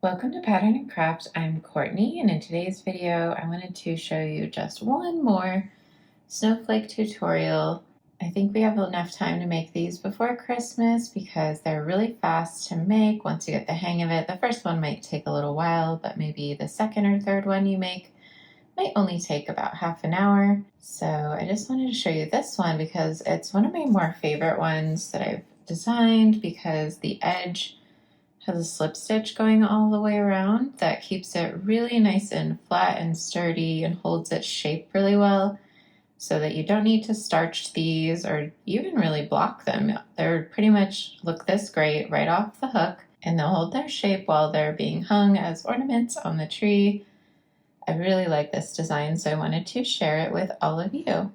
Welcome to Pattern and Craft. I'm Courtney, and in today's video I wanted to show you just one more snowflake tutorial. I think we have enough time to make these before Christmas because they're really fast to make once you get the hang of it. The first one might take a little while, but maybe the second or third one you make might only take about half an hour. So I just wanted to show you this one because it's one of my more favorite ones that I've designed because the edge has a slip stitch going all the way around that keeps it really nice and flat and sturdy and holds its shape really well so that you don't need to starch these or even really block them. They're pretty much look this great right off the hook, and they'll hold their shape while they're being hung as ornaments on the tree. I really like this design, so I wanted to share it with all of you.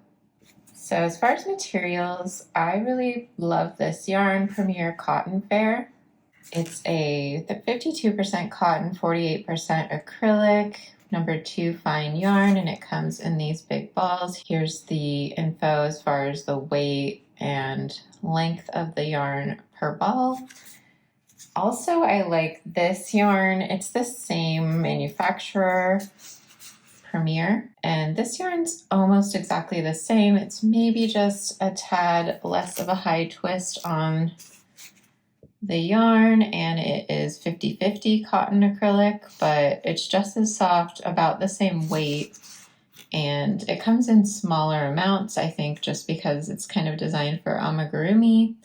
So as far as materials, I really love this yarn, Premier Cotton Fair. It's a 52% cotton, 48% acrylic, number 2 fine yarn, and it comes in these big balls. Here's the info as far as the weight and length of the yarn per ball. Also, I like this yarn. It's the same manufacturer, Premier, and this yarn's almost exactly the same. It's maybe just a tad less of a high twist on the yarn, and it is 50-50 cotton acrylic, but it's just as soft, about the same weight, and it comes in smaller amounts, I think, just because it's kind of designed for amigurumi,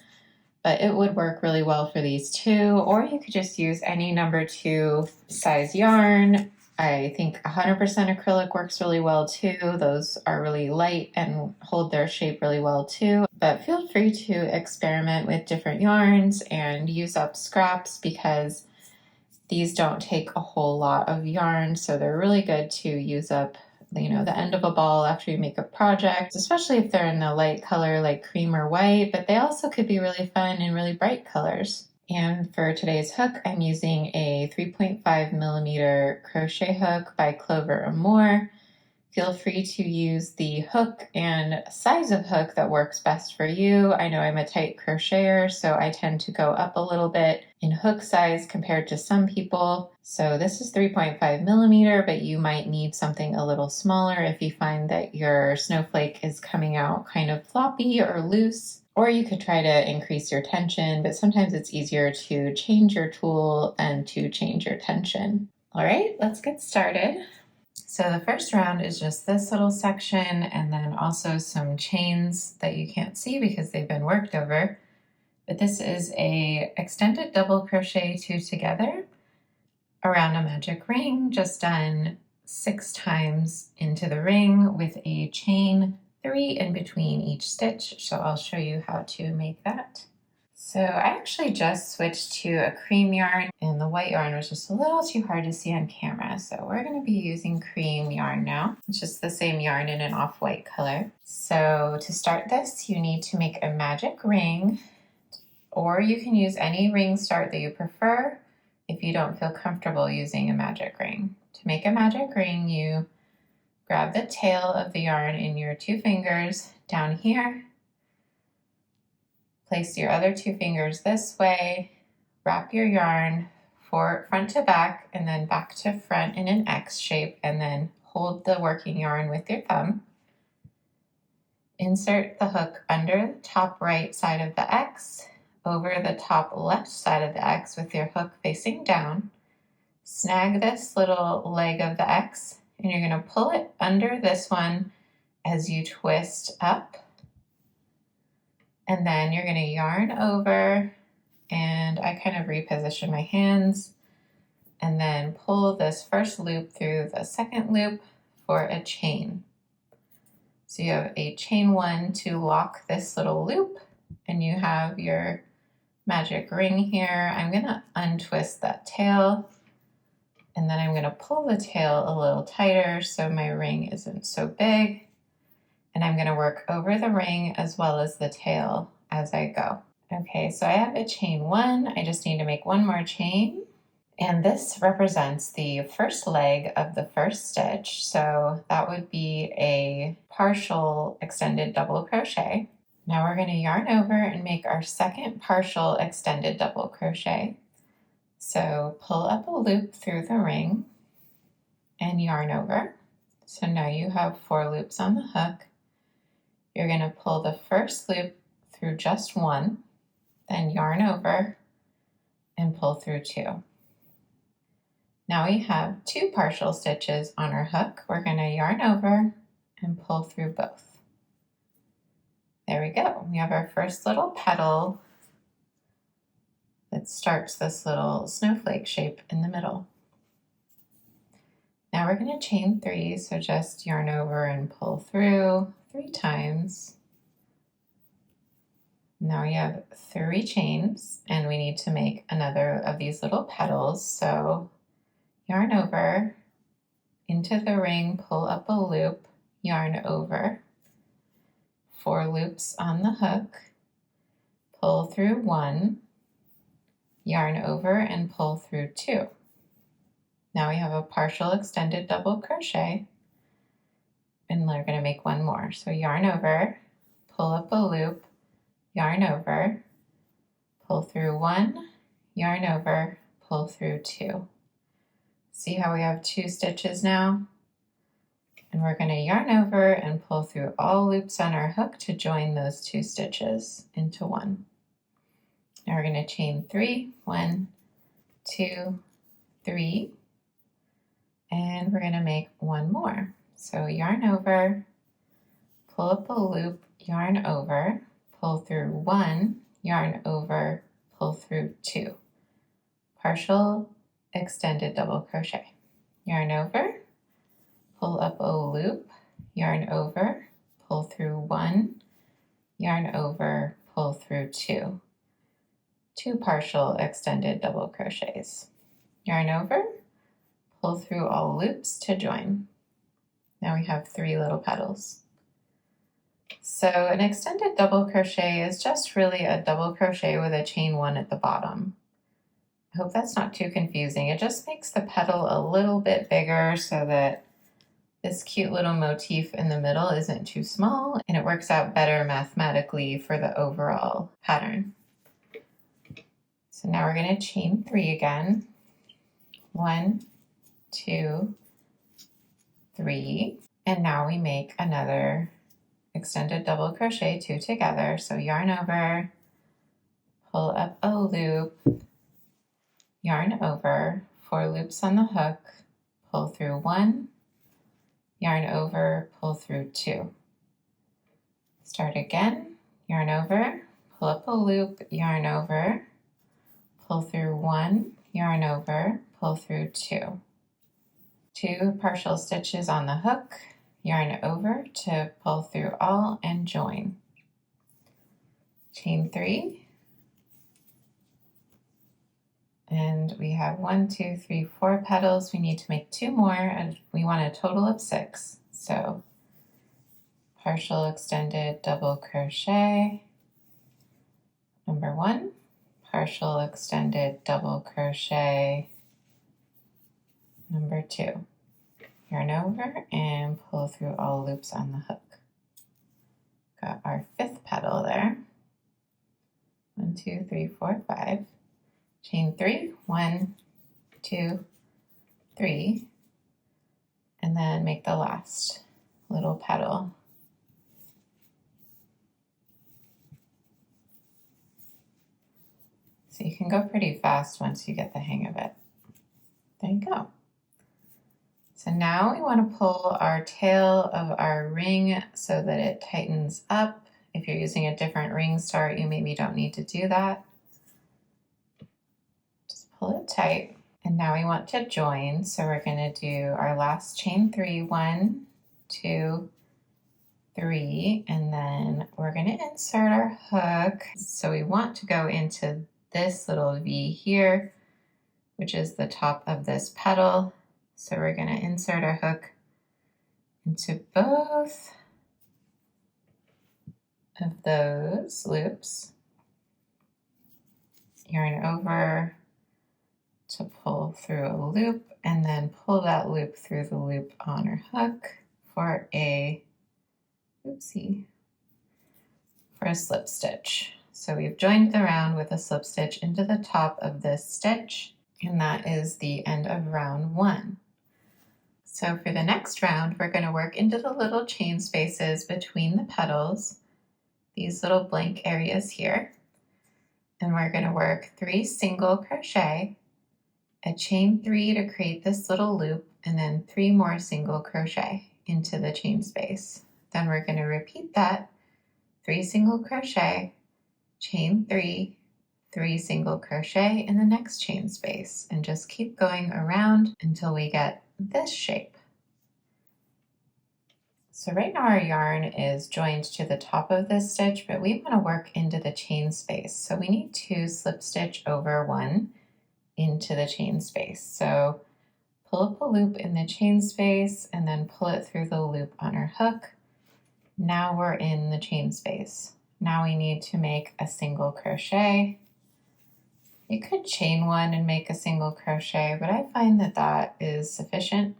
but it would work really well for these too. Or you could just use any number 2 size yarn. I think 100% acrylic works really well too. Those are really light and hold their shape really well too. But feel free to experiment with different yarns and use up scraps because these don't take a whole lot of yarn, so they're really good to use up, the end of a ball after you make a project, especially if they're in a light color like cream or white, but they also could be really fun in really bright colors. And for today's hook, I'm using a 3.5 millimeter crochet hook by Clover Amour. Feel free to use the hook and size of hook that works best for you. I know I'm a tight crocheter, so I tend to go up a little bit in hook size compared to some people. So this is 3.5 millimeter, but you might need something a little smaller if you find that your snowflake is coming out kind of floppy or loose. Or you could try to increase your tension, but sometimes it's easier to change your tool than to change your tension. All right, let's get started. So the first round is just this little section and then also some chains that you can't see because they've been worked over. But this is a extended double crochet 2 together around a magic ring, just done 6 times into the ring with a chain 3 in between each stitch. So I'll show you how to make that. So I actually just switched to a cream yarn, and the white yarn was just a little too hard to see on camera. So we're going to be using cream yarn now. It's just the same yarn in an off-white color. So to start this, you need to make a magic ring, or you can use any ring start that you prefer if you don't feel comfortable using a magic ring. To make a magic ring, you grab the tail of the yarn in your 2 fingers down here. Place your other 2 fingers this way, wrap your yarn front to back and then back to front in an X shape, and then hold the working yarn with your thumb. Insert the hook under the top right side of the X, over the top left side of the X with your hook facing down. Snag this little leg of the X, and you're going to pull it under this one as you twist up. And then you're going to yarn over, and I kind of reposition my hands, and then pull this first loop through the second loop for a chain. So you have a chain 1 to lock this little loop, and you have your magic ring here. I'm going to untwist that tail, and then I'm going to pull the tail a little tighter so my ring isn't so big. And I'm going to work over the ring as well as the tail as I go. Okay, so I have a chain 1. I just need to make 1 more chain. And this represents the first leg of the first stitch. So that would be a partial extended double crochet. Now we're going to yarn over and make our second partial extended double crochet. So pull up a loop through the ring and yarn over. So now you have 4 loops on the hook. You're going to pull the first loop through just one, then yarn over and pull through 2. Now we have 2 partial stitches on our hook. We're going to yarn over and pull through both. There we go. We have our first little petal that starts this little snowflake shape in the middle. Now we're going to chain 3, so just yarn over and pull through 3 times. Now we have 3 chains, and we need to make another of these little petals. So yarn over, into the ring, pull up a loop, yarn over, 4 loops on the hook, pull through 1, yarn over and pull through 2. Now we have a partial extended double crochet, and we're going to make 1 more. So yarn over, pull up a loop, yarn over, pull through 1, yarn over, pull through 2. See how we have 2 stitches now? And we're going to yarn over and pull through all loops on our hook to join those 2 stitches into 1. Now we're going to chain 3, 1, 2, 3, and we're going to make 1 more. So yarn over, pull up a loop, yarn over, pull through 1, yarn over, pull through 2. Partial extended double crochet. Yarn over, pull up a loop, yarn over, pull through 1, yarn over, pull through 2. 2 partial extended double crochets. Yarn over, pull through all loops to join. Now we have 3 little petals. So an extended double crochet is just really a double crochet with a chain 1 at the bottom. I hope that's not too confusing. It just makes the petal a little bit bigger so that this cute little motif in the middle isn't too small, and it works out better mathematically for the overall pattern. So now we're going to chain 3 again. 1, 2, 3, and now we make another extended double crochet 2 together. So yarn over, pull up a loop, yarn over, 4 loops on the hook, pull through 1, yarn over, pull through 2. Start again, yarn over, pull up a loop, yarn over, pull through 1, yarn over, pull through 2. 2 partial stitches on the hook, yarn over to pull through all and join. Chain 3, and we have 1, 2, 3, 4 petals. We need to make 2 more, and we want a total of 6. So partial extended double crochet, number 1, partial extended double crochet, number 2. Yarn over and pull through all loops on the hook. Got our 5th petal there. 1, 2, 3, 4, 5. Chain 3, 1, 2, 3, and then make the last little petal. So you can go pretty fast once you get the hang of it. There you go. So now we want to pull our tail of our ring so that it tightens up. If you're using a different ring start, you maybe don't need to do that. Just pull it tight. And now we want to join. So we're going to do our last chain 3, 1, 2, 3, and then we're going to insert our hook. So we want to go into this little V here, which is the top of this petal. So we're going to insert our hook into both of those loops, yarn over to pull through a loop, and then pull that loop through the loop on our hook for a, for a slip stitch. So we've joined the round with a slip stitch into the top of this stitch. And that is the end of round 1. So for the next round, we're going to work into the little chain spaces between the petals, these little blank areas here. And we're going to work 3 single crochet, a chain 3 to create this little loop, and then 3 more single crochet into the chain space. Then we're going to repeat that, 3 single crochet, chain 3, 3 single crochet in the next chain space, and just keep going around until we get this shape. So right now our yarn is joined to the top of this stitch, but we want to work into the chain space. So we need to slip stitch over 1 into the chain space. So pull up a loop in the chain space and then pull it through the loop on our hook. Now we're in the chain space. Now we need to make a single crochet. You could chain 1 and make a single crochet, but I find that that is sufficient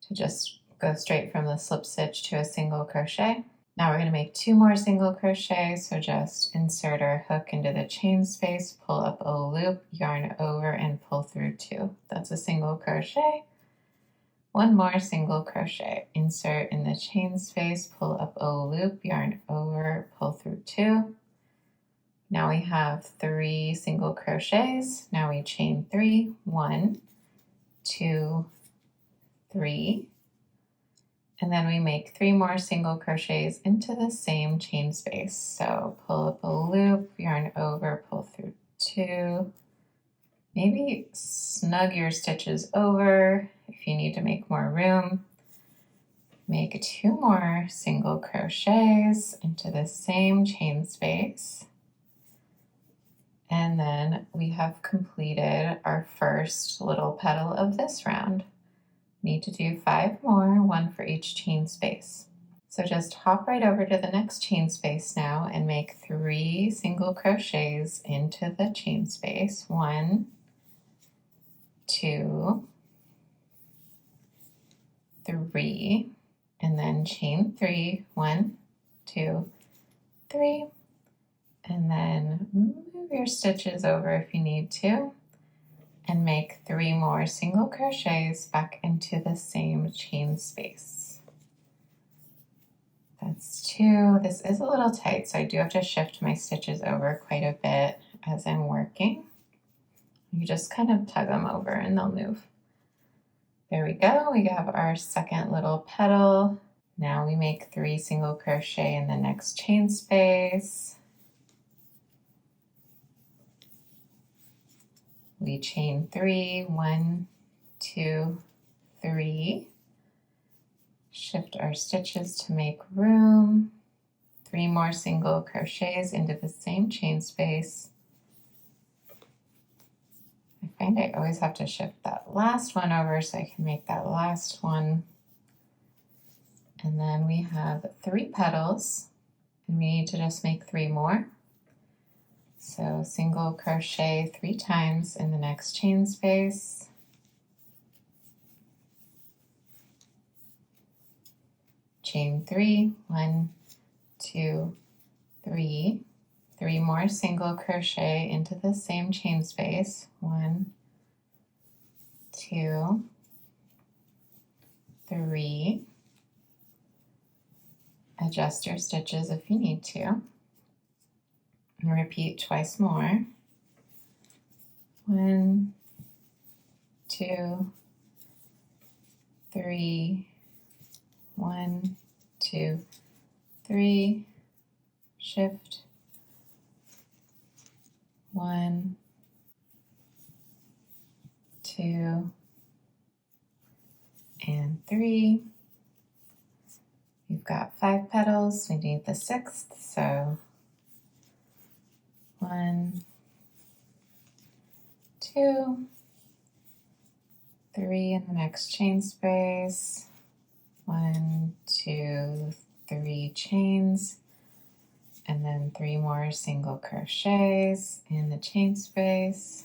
to just go straight from the slip stitch to a single crochet. Now we're going to make 2 more single crochets, so just insert our hook into the chain space, pull up a loop, yarn over, and pull through 2. That's a single crochet. 1 more single crochet, insert in the chain space, pull up a loop, yarn over, pull through 2. Now we have 3 single crochets. Now we chain 3, 1, 2, 3. And then we make 3 more single crochets into the same chain space. So pull up a loop, yarn over, pull through 2. Maybe snug your stitches over if you need to make more room. Make 2 more single crochets into the same chain space. And then we have completed our first little petal of this round. Need to do 5 more, 1 for each chain space. So just hop right over to the next chain space now and make 3 single crochets into the chain space. 1, 2, 3, and then chain 3, 1, 2, 3, and then move your stitches over if you need to, and make 3 more single crochets back into the same chain space. That's 2. This is a little tight, so I do have to shift my stitches over quite a bit as I'm working. You just kind of tug them over and they'll move. There we go. We have our second little petal. Now we make 3 single crochet in the next chain space. We chain 3, 1, 2, 3. Shift our stitches to make room. 3 more single crochets into the same chain space. I find I always have to shift that last one over so I can make that last one. And then we have 3 petals, and we need to just make 3 more. So single crochet 3 times in the next chain space. Chain 3, 1, 2, 3. 3 more single crochet into the same chain space. 1, 2, 3. Adjust your stitches if you need to. And repeat twice more. 1, 2, 3, 1, 2, 3, shift, 1, 2, and 3. We've got 5 petals, we need the 6th, so 1, 2, 3 in the next chain space, 1, 2, 3 chains, and then 3 more single crochets in the chain space.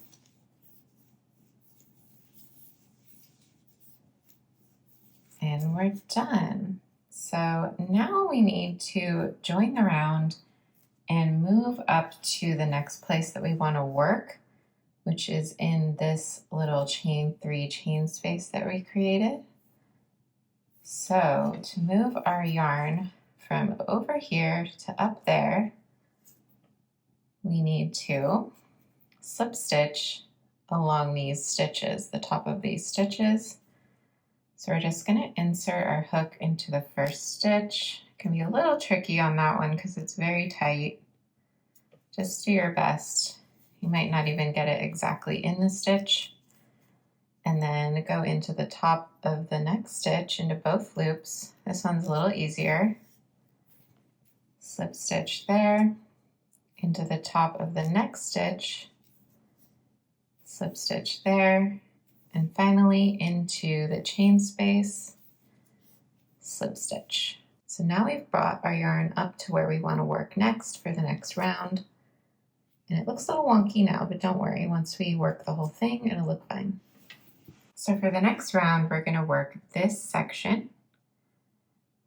And we're done. So now we need to join the round and move up to the next place that we want to work which is in this little chain 3 chain space that we created. So to move our yarn from over here to up there, we need to slip stitch along these stitches, the top of these stitches. So we're just going to insert our hook into the first stitch. It can be a little tricky on that one because it's very tight. Just do your best. You might not even get it exactly in the stitch. And then go into the top of the next stitch into both loops. This one's a little easier. Slip stitch there, into the top of the next stitch, slip stitch there, and finally into the chain space, slip stitch. So now we've brought our yarn up to where we want to work next for the next round. And it looks a little wonky now, but don't worry, once we work the whole thing, it'll look fine. So for the next round, we're going to work this section,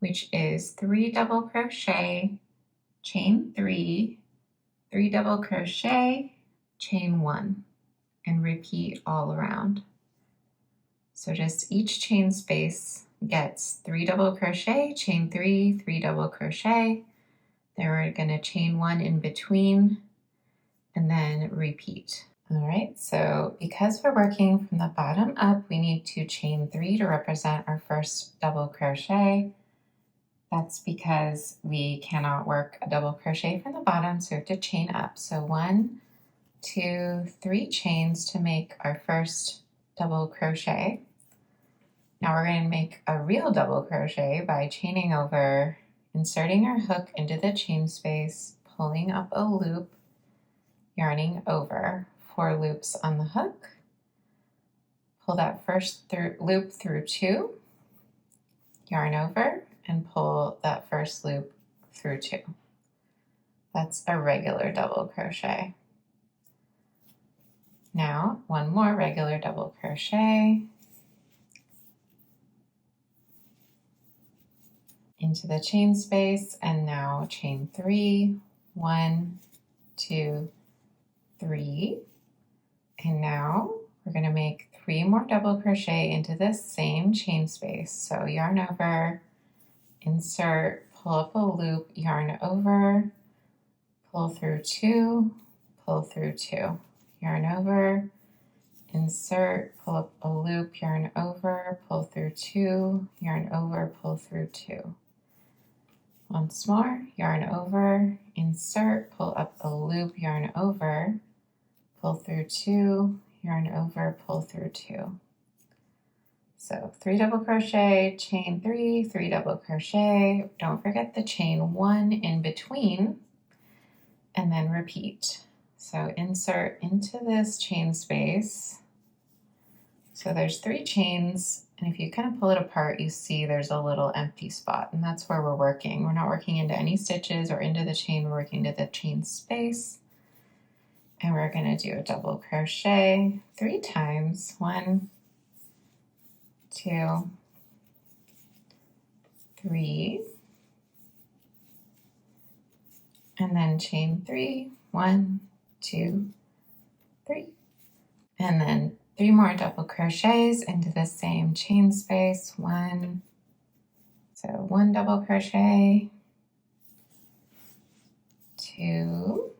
which is 3 double crochet, chain 3, 3 double crochet, chain 1, and repeat all around. So just each chain space gets 3 double crochet, chain 3, 3 double crochet. Then we're going to chain 1 in between and then repeat. All right, so because we're working from the bottom up, we need to chain 3 to represent our first double crochet. That's because we cannot work a double crochet from the bottom, so we have to chain up. So 1, 2, 3 chains to make our first double crochet. Now we're going to make a real double crochet by chaining over, inserting our hook into the chain space, pulling up a loop, yarning over, 4 loops on the hook. Pull that first loop through 2, yarn over, and pull that first loop through 2. That's a regular double crochet. Now, 1 more regular double crochet into the chain space, and now chain 3, 1, 2, 3. And now we're going to make 3 more double crochet into this same chain space. So yarn over, insert, pull up a loop, yarn over, pull through 2, pull through 2, yarn over, insert, pull up a loop, yarn over, pull through 2, yarn over, pull through 2. Once more, yarn over, insert, pull up a loop, yarn over, pull through 2, yarn over, pull through 2. So 3 double crochet, chain 3, 3 double crochet. Don't forget the chain 1 in between, and then repeat. So insert into this chain space. So there's 3 chains, and if you kind of pull it apart, you see there's a little empty spot, and that's where we're working. We're not working into any stitches or into the chain, we're working into the chain space. And we're going to do a double crochet 3 times. 1, 2, 3, and then chain 3, 1, 2, 3, and then 3 more double crochets into the same chain space. 1, so 1 double crochet, 2,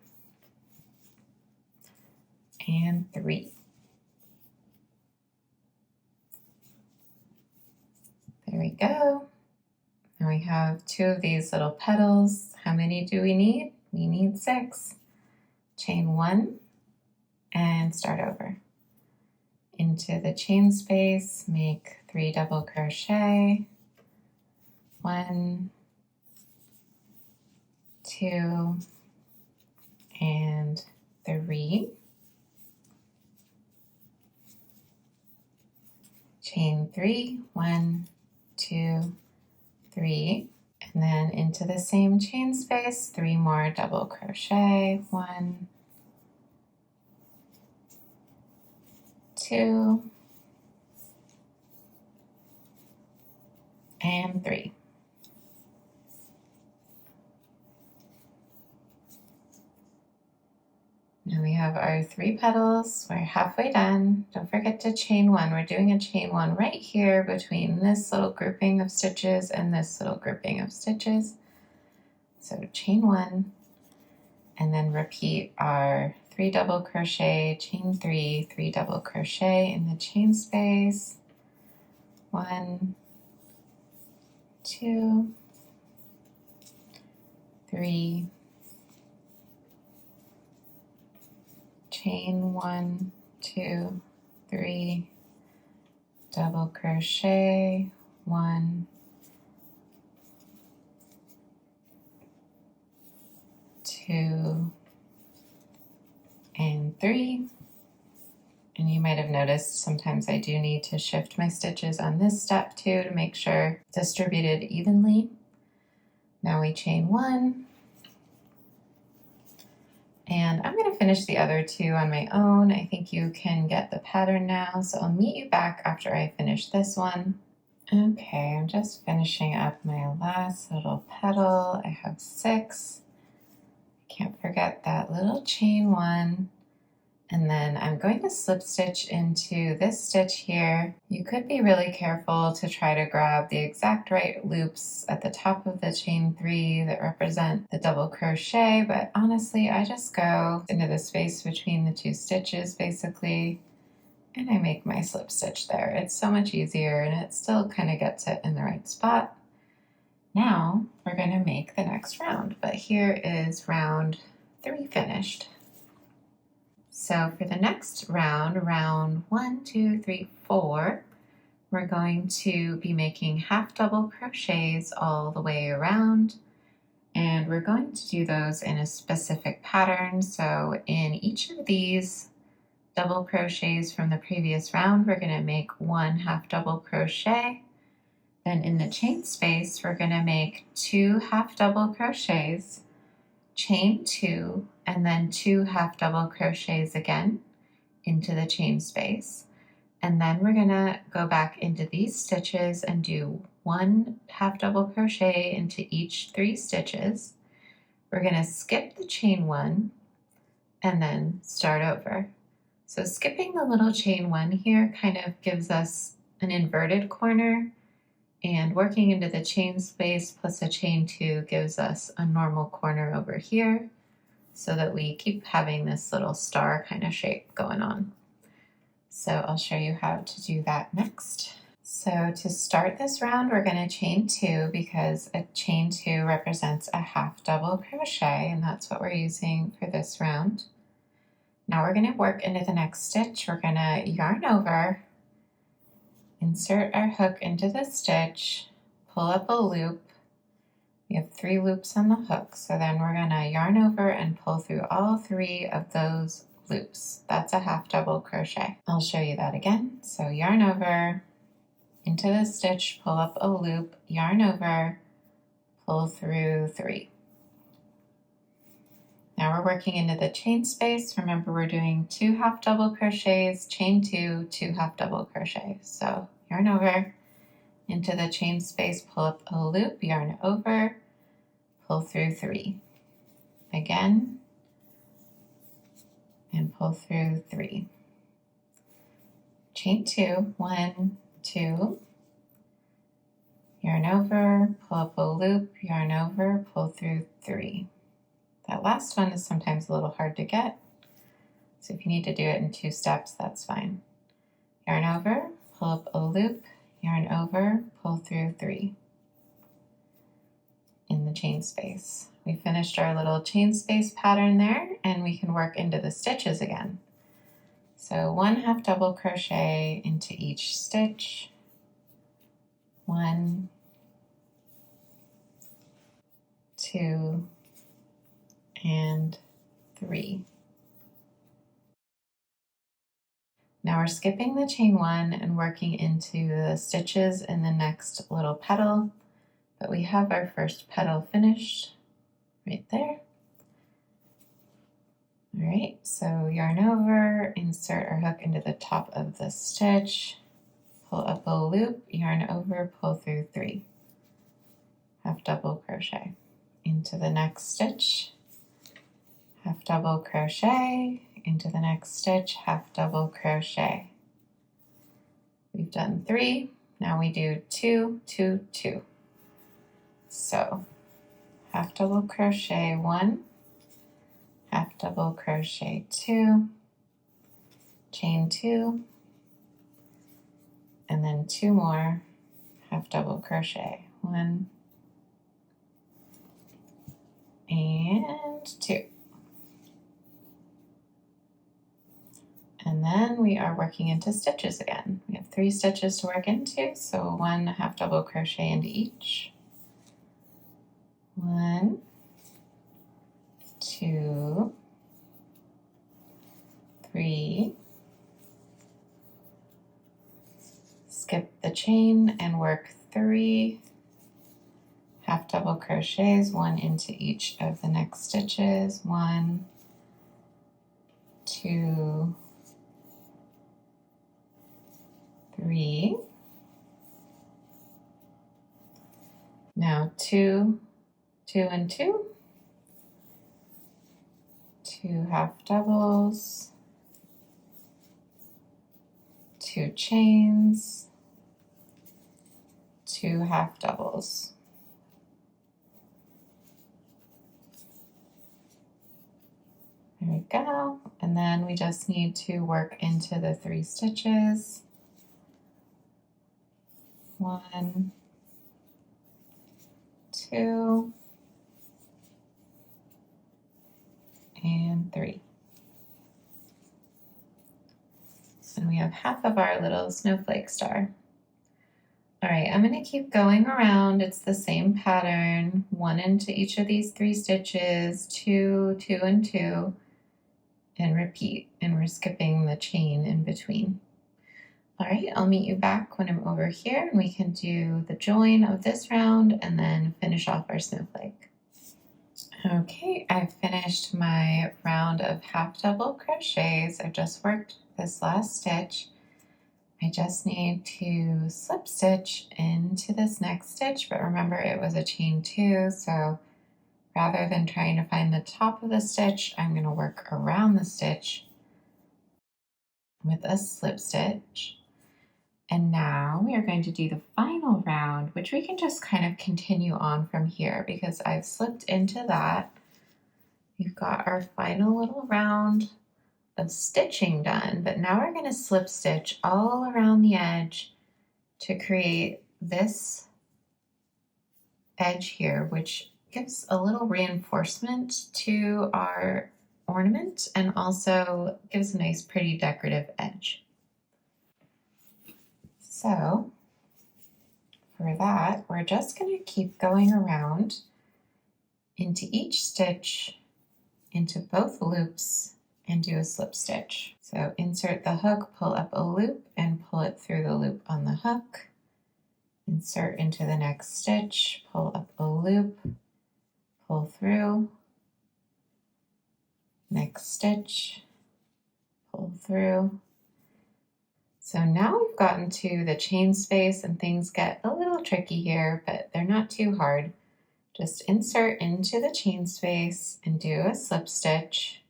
and 3. There we go. Now we have 2 of these little petals. How many do we need? We need 6. Chain 1 and start over. Into the chain space, make 3 double crochet. 1, 2, and 3. Chain 3, 1, 2, 3, and then into the same chain space, 3 more double crochet. 1, 2, and 3. And we have our 3 petals. We're halfway done. Don't forget to chain 1. We're doing a chain 1 right here between this little grouping of stitches and this little grouping of stitches. So chain 1, and then repeat our 3 double crochet, chain 3, 3 double crochet in the chain space. 1, 2, 3, chain 1, 2, 3, double crochet, 1, 2, and 3. And you might have noticed sometimes I do need to shift my stitches on this step too to make sure it's distributed evenly. Now we chain 1. And I'm going to finish the other 2 on my own. I think you can get the pattern now, so I'll meet you back after I finish this one. Okay, I'm just finishing up my last little petal. I have 6. Can't forget that little chain 1. And then I'm going to slip stitch into this stitch here. You could be really careful to try to grab the exact right loops at the top of the chain 3 that represent the double crochet, but honestly, I just go into the space between the 2 stitches basically, and I make my slip stitch there. It's so much easier and it still kind of gets it in the right spot. Now we're going to make the next round, but here is round 3 finished. So for the next round, round 1, 2, 3, 4, we're going to be making half double crochets all the way around, and we're going to do those in a specific pattern. So in each of these double crochets from the previous round, we're going to make 1 half double crochet. Then in the chain space, we're going to make 2 half double crochets, chain 2, and then 2 half double crochets again into the chain space. And then we're going to go back into these stitches and do 1 half double crochet into each 3 stitches. We're going to skip the chain 1 and then start over. So skipping the little chain 1 here kind of gives us an inverted corner, and working into the chain space plus a chain 2 gives us a normal corner over here, so that we keep having this little star kind of shape going on. So I'll show you how to do that next. So to start this round, we're going to chain 2 because a chain 2 represents a half double crochet, and that's what we're using for this round. Now we're going to work into the next stitch. We're going to yarn over, insert our hook into the stitch, pull up a loop. We have 3 loops on the hook, so then we're going to yarn over and pull through all 3 of those loops. That's a half double crochet. I'll show you that again. So yarn over, into the stitch, pull up a loop, yarn over, pull through 3. Now we're working into the chain space. Remember, we're doing 2 half double crochets, chain 2, 2 half double crochets. So yarn over, into the chain space, pull up a loop, yarn over, pull through 3. Again, and pull through 3. Chain 2, 1, 2, yarn over, pull up a loop, yarn over, pull through 3. That last one is sometimes a little hard to get, so if you need to do it in 2 steps, that's fine. Yarn over, pull up a loop, yarn over, pull through 3 in the chain space. We finished our little chain space pattern there, and we can work into the stitches again. So 1 half double crochet into each stitch, 1, 2, and 3. Now we're skipping the chain 1 and working into the stitches in the next little petal, but we have our first petal finished right there. All right, so yarn over, insert our hook into the top of the stitch, pull up a loop, yarn over, pull through 3, half double crochet into the next stitch, half double crochet, into the next stitch, half double crochet. We've done 3, now we do 2, 2, 2. So half double crochet 1, half double crochet 2, chain 2, and then 2 more half double crochet, 1 and 2. And then we are working into stitches again. We have 3 stitches to work into, so 1 half double crochet into each. 1, 2, 3. Skip the chain and work 3 half double crochets, 1 into each of the next stitches. 1, 2, 3. Now 2, 2 and 2. 2 half doubles, 2 chains, 2 half doubles. There we go. And then we just need to work into the 3 stitches. 1, 2, and 3. And we have half of our little snowflake star. All right, I'm going to keep going around. It's the same pattern, 1 into each of these 3 stitches, 2, 2 and 2, and repeat. And we're skipping the chain in between. All right, I'll meet you back when I'm over here and we can do the join of this round and then finish off our snowflake. Okay, I've finished my round of half double crochets. I've just worked this last stitch. I just need to slip stitch into this next stitch, but remember it was a chain 2, so rather than trying to find the top of the stitch, I'm going to work around the stitch with a slip stitch. And now we are going to do the final round, which we can just kind of continue on from here because I've slipped into that. We've got our final little round of stitching done, but now we're going to slip stitch all around the edge to create this edge here, which gives a little reinforcement to our ornament and also gives a nice pretty decorative edge. So for that, we're just going to keep going around into each stitch, into both loops, and do a slip stitch. So insert the hook, pull up a loop, and pull it through the loop on the hook. Insert into the next stitch, pull up a loop, pull through, next stitch, pull through. So now we've gotten to the chain space and things get a little tricky here, but they're not too hard. Just insert into the chain space and do a slip stitch.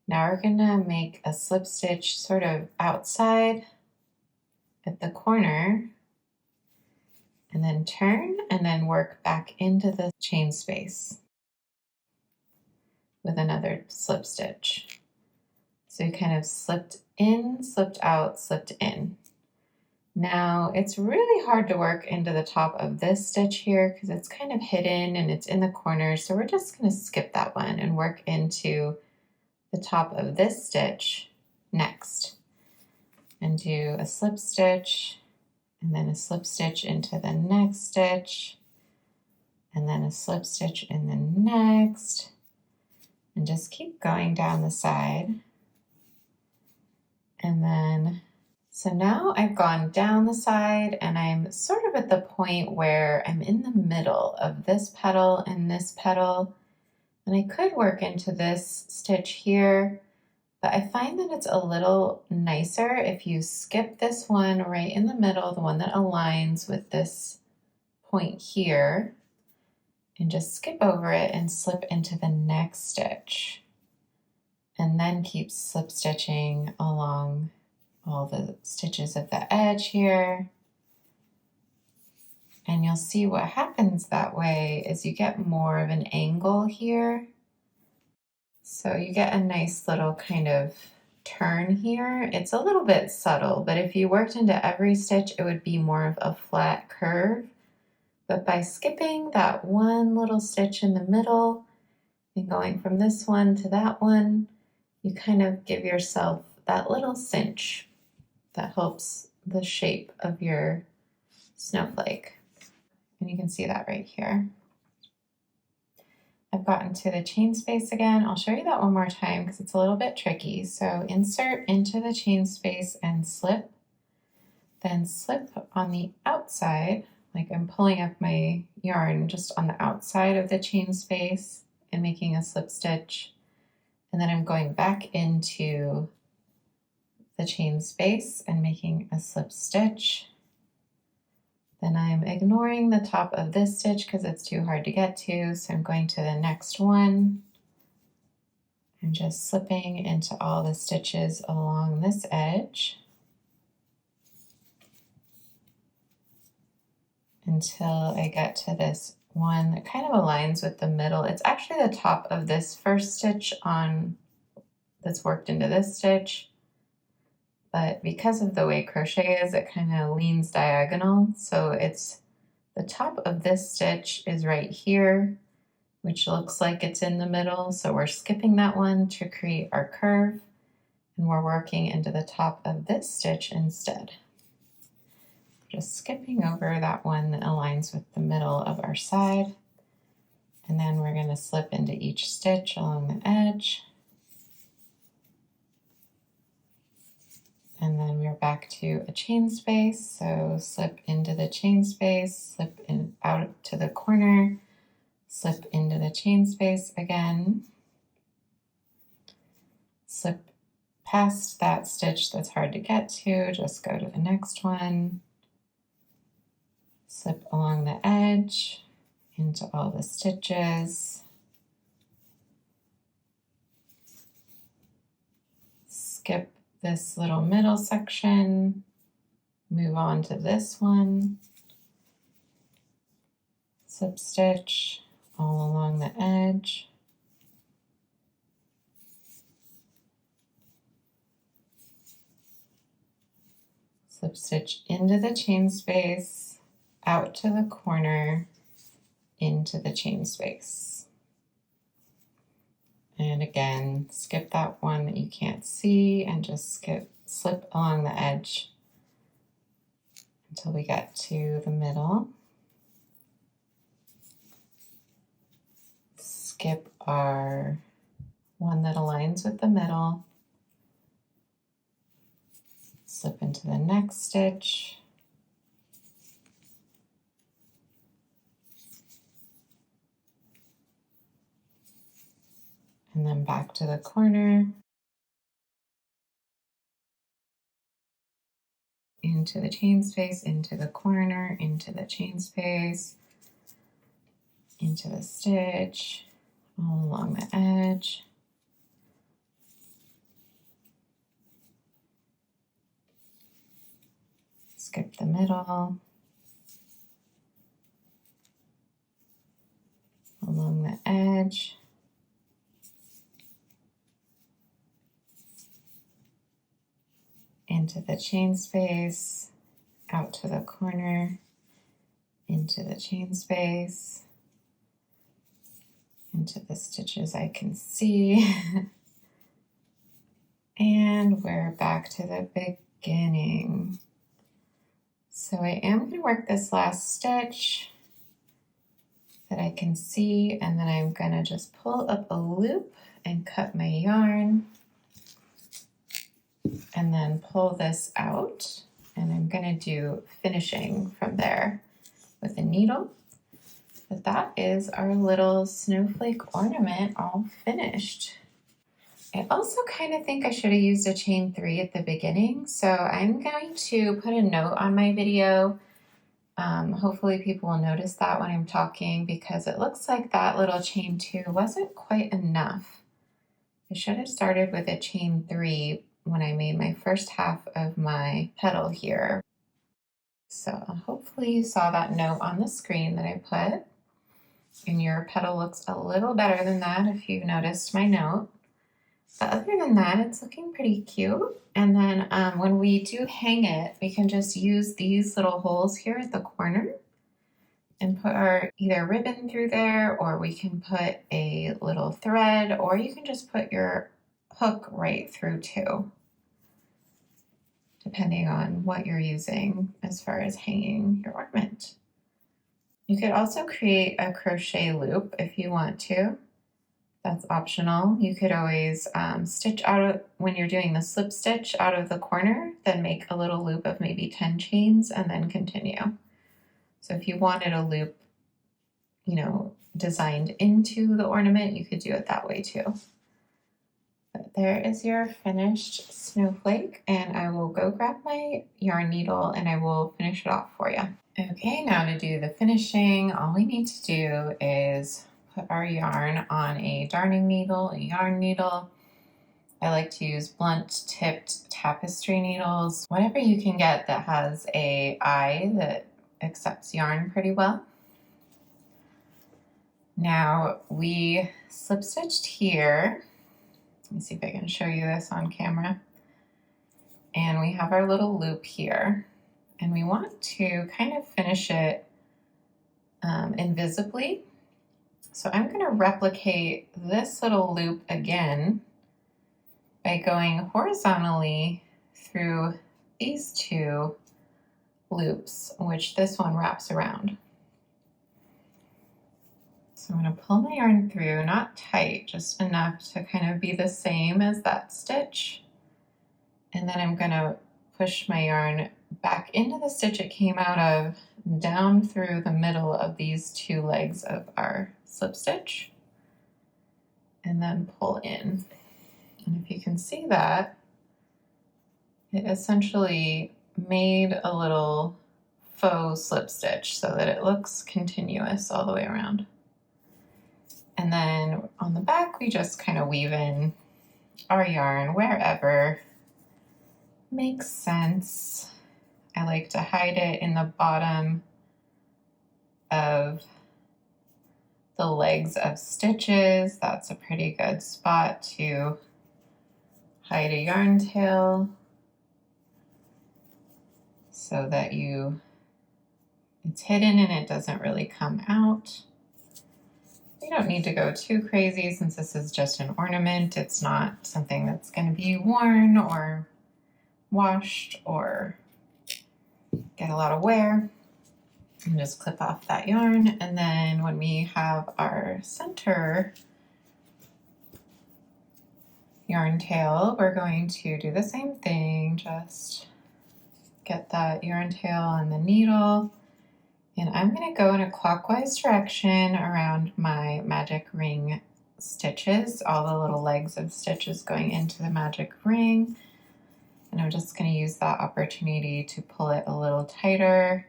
Now we're going to make a slip stitch sort of outside at the corner and then turn and then work back into the chain space with another slip stitch. So you kind of slipped in, slipped out, slipped in. Now it's really hard to work into the top of this stitch here because it's kind of hidden and it's in the corner. So we're just going to skip that one and work into the top of this stitch next. And do a slip stitch and then a slip stitch into the next stitch and then a slip stitch in the next. And just keep going down the side. And then, so now I've gone down the side and I'm sort of at the point where I'm in the middle of this petal and this petal. And I could work into this stitch here, but I find that it's a little nicer if you skip this one right in the middle, the one that aligns with this point here, and just skip over it and slip into the next stitch. and then keep slip stitching along all the stitches at the edge here. And you'll see what happens that way is you get more of an angle here. So you get a nice little kind of turn here. It's a little bit subtle, but if you worked into every stitch, it would be more of a flat curve. But by skipping that one little stitch in the middle and going from this one to that one, you kind of give yourself that little cinch that helps the shape of your snowflake. And you can see that right here. I've gotten to the chain space again. I'll show you that one more time because it's a little bit tricky. So insert into the chain space and slip, then slip on the outside, like I'm pulling up my yarn just on the outside of the chain space and making a slip stitch. And then I'm going back into the chain space and making a slip stitch. Then I'm ignoring the top of this stitch because it's too hard to get to, so I'm going to the next one. I'm just slipping into all the stitches along this edge until I get to this one that kind of aligns with the middle. It's actually the top of this first stitch on that's worked into this stitch. But because of the way crochet is, it kind of leans diagonal. So it's the top of this stitch is right here, which looks like it's in the middle. So we're skipping that one to create our curve, and we're working into the top of this stitch instead. Just skipping over that one that aligns with the middle of our side. And then we're going to slip into each stitch along the edge. And then we're back to a chain space. So slip into the chain space, slip in out to the corner, slip into the chain space again, slip past that stitch that's hard to get to, just go to the next one, slip along the edge into all the stitches, skip this little middle section, move on to this one, slip stitch all along the edge, slip stitch into the chain space, out to the corner, into the chain space. And again, skip that one that you can't see and just slip along the edge until we get to the middle. Skip our one that aligns with the middle. Slip into the next stitch. And then back to the corner, into the chain space, into the corner, into the chain space, into the stitch, all along the edge. Skip the middle, along the edge. Into the chain space, out to the corner, into the chain space, into the stitches I can see. And we're back to the beginning. So I am going to work this last stitch that I can see, and then I'm going to just pull up a loop and cut my yarn. And then pull this out, and I'm going to do finishing from there with a needle. But that is our little snowflake ornament all finished. I also kind of think I should have used a chain 3 at the beginning, so I'm going to put a note on my video. Hopefully people will notice that when I'm talking, because it looks like that little chain 2 wasn't quite enough. I should have started with a chain 3 when I made my first half of my petal here. So hopefully you saw that note on the screen that I put, and your petal looks a little better than that if you noticed my note. But other than that, it's looking pretty cute. And then when we do hang it, we can just use these little holes here at the corner and put our either ribbon through there, or we can put a little thread, or you can just put your hook right through too, depending on what you're using as far as hanging your ornament. You could also create a crochet loop if you want to. That's optional. You could always stitch out of, when you're doing the slip stitch out of the corner, then make a little loop of maybe 10 chains and then continue. So if you wanted a loop, you know, designed into the ornament, you could do it that way too. But there is your finished snowflake, and I will go grab my yarn needle and I will finish it off for you. Okay, now to do the finishing, all we need to do is put our yarn on a darning needle, a yarn needle. I like to use blunt tipped tapestry needles, whatever you can get that has a eye that accepts yarn pretty well. Now we slip stitched here. Let me see if I can show you this on camera. And we have our little loop here, and we want to kind of finish it invisibly. So I'm going to replicate this little loop again by going horizontally through these two loops, which this one wraps around. So I'm going to pull my yarn through, not tight, just enough to kind of be the same as that stitch. And then I'm going to push my yarn back into the stitch it came out of, down through the middle of these two legs of our slip stitch, and then pull in. And if you can see that, it essentially made a little faux slip stitch so that it looks continuous all the way around. And then on the back, we just kind of weave in our yarn wherever makes sense. I like to hide it in the bottom of the legs of stitches. That's a pretty good spot to hide a yarn tail so that it's hidden and it doesn't really come out. You don't need to go too crazy since this is just an ornament. It's not something that's going to be worn or washed or get a lot of wear. And just clip off that yarn, and then when we have our center yarn tail, we're going to do the same thing. Just get that yarn tail on the needle, and I'm going to go in a clockwise direction around my magic ring stitches, all the little legs of stitches going into the magic ring. And I'm just going to use that opportunity to pull it a little tighter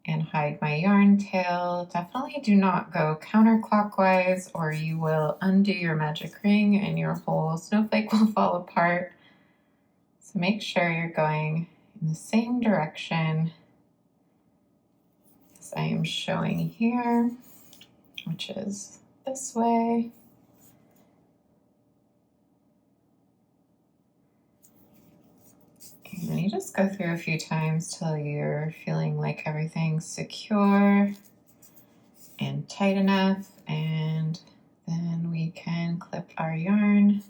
and hide my yarn tail. Definitely do not go counterclockwise or you will undo your magic ring and your whole snowflake will fall apart. So make sure you're going in the same direction as I am showing here, which is this way. And then you just go through a few times till you're feeling like everything's secure and tight enough, and then we can clip our yarn.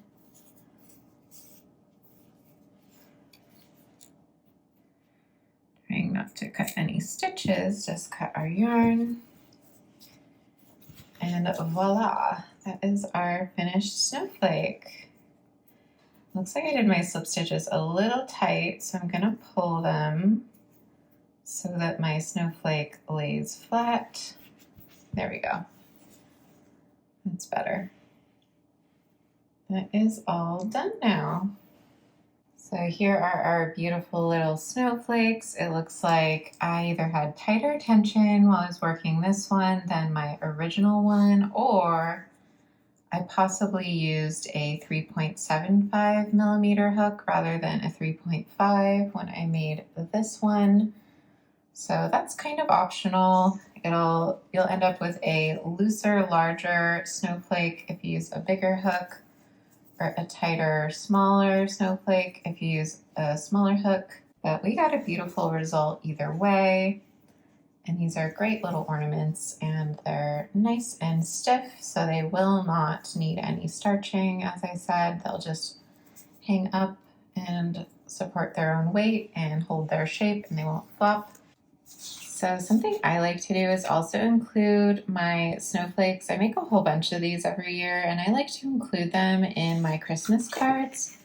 Trying not to cut any stitches, just cut our yarn. And voila, that is our finished snowflake. Looks like I did my slip stitches a little tight, so I'm going to pull them so that my snowflake lays flat. There we go. That's better. That is all done now. So here are our beautiful little snowflakes. It looks like I either had tighter tension while I was working this one than my original one, or I possibly used a 3.75 millimeter hook rather than a 3.5 when I made this one. So that's kind of optional. You'll end up with a looser, larger snowflake if you use a bigger hook, or a tighter, smaller snowflake if you use a smaller hook. But we got a beautiful result either way. And these are great little ornaments, and they're nice and stiff, so they will not need any starching. As I said, they'll just hang up and support their own weight and hold their shape, and they won't flop. So something I like to do is also include my snowflakes. I make a whole bunch of these every year, and I like to include them in my Christmas cards.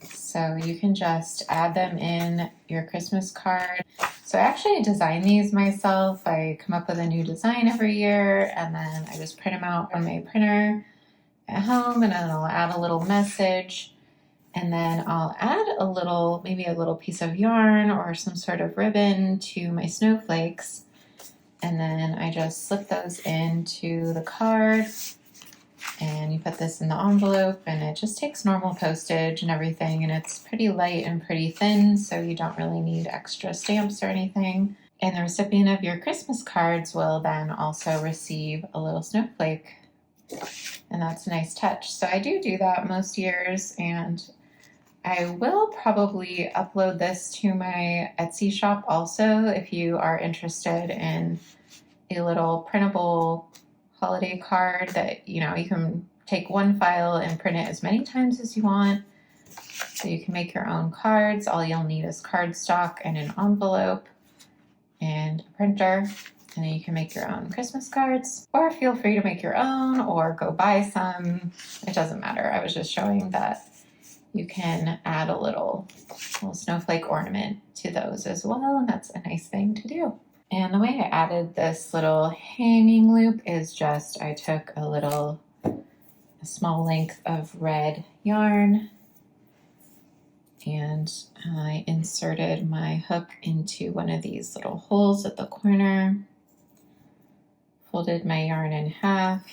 So you can just add them in your Christmas card. So I actually design these myself. I come up with a new design every year, and then I just print them out on my printer at home, and then I'll add a little message, and then I'll add maybe a little piece of yarn or some sort of ribbon to my snowflakes, and then I just slip those into the card. And you put this in the envelope, and it just takes normal postage and everything, and it's pretty light and pretty thin, so you don't really need extra stamps or anything. And the recipient of your Christmas cards will then also receive a little snowflake, and that's a nice touch. So I do that most years, and I will probably upload this to my Etsy shop also if you are interested in a little printable holiday card that, you can take one file and print it as many times as you want. So you can make your own cards. All you'll need is cardstock and an envelope and a printer, and then you can make your own Christmas cards, or feel free to make your own or go buy some. It doesn't matter. I was just showing that you can add a little snowflake ornament to those as well, and that's a nice thing to do. And the way I added this little hanging loop is just I took a small length of red yarn, and I inserted my hook into one of these little holes at the corner, folded my yarn in half,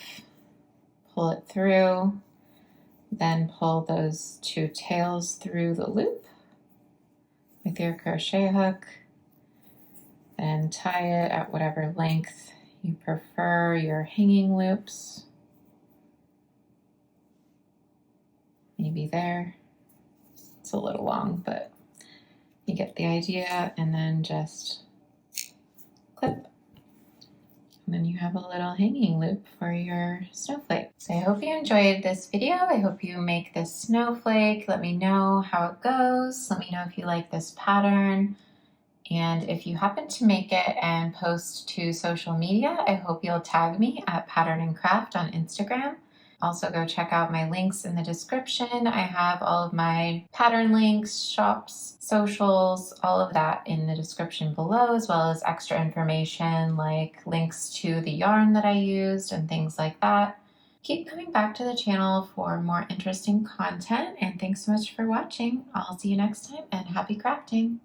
pull it through, then pull those two tails through the loop with your crochet hook, and tie it at whatever length you prefer your hanging loops. Maybe there. It's a little long, but you get the idea. And then just clip. And then you have a little hanging loop for your snowflake. So I hope you enjoyed this video. I hope you make this snowflake. Let me know how it goes. Let me know if you like this pattern. And if you happen to make it and post to social media, I hope you'll tag me at Pattern and Craft on Instagram. Also go check out my links in the description. I have all of my pattern links, shops, socials, all of that in the description below, as well as extra information like links to the yarn that I used and things like that. Keep coming back to the channel for more interesting content, and thanks so much for watching. I'll see you next time, and happy crafting!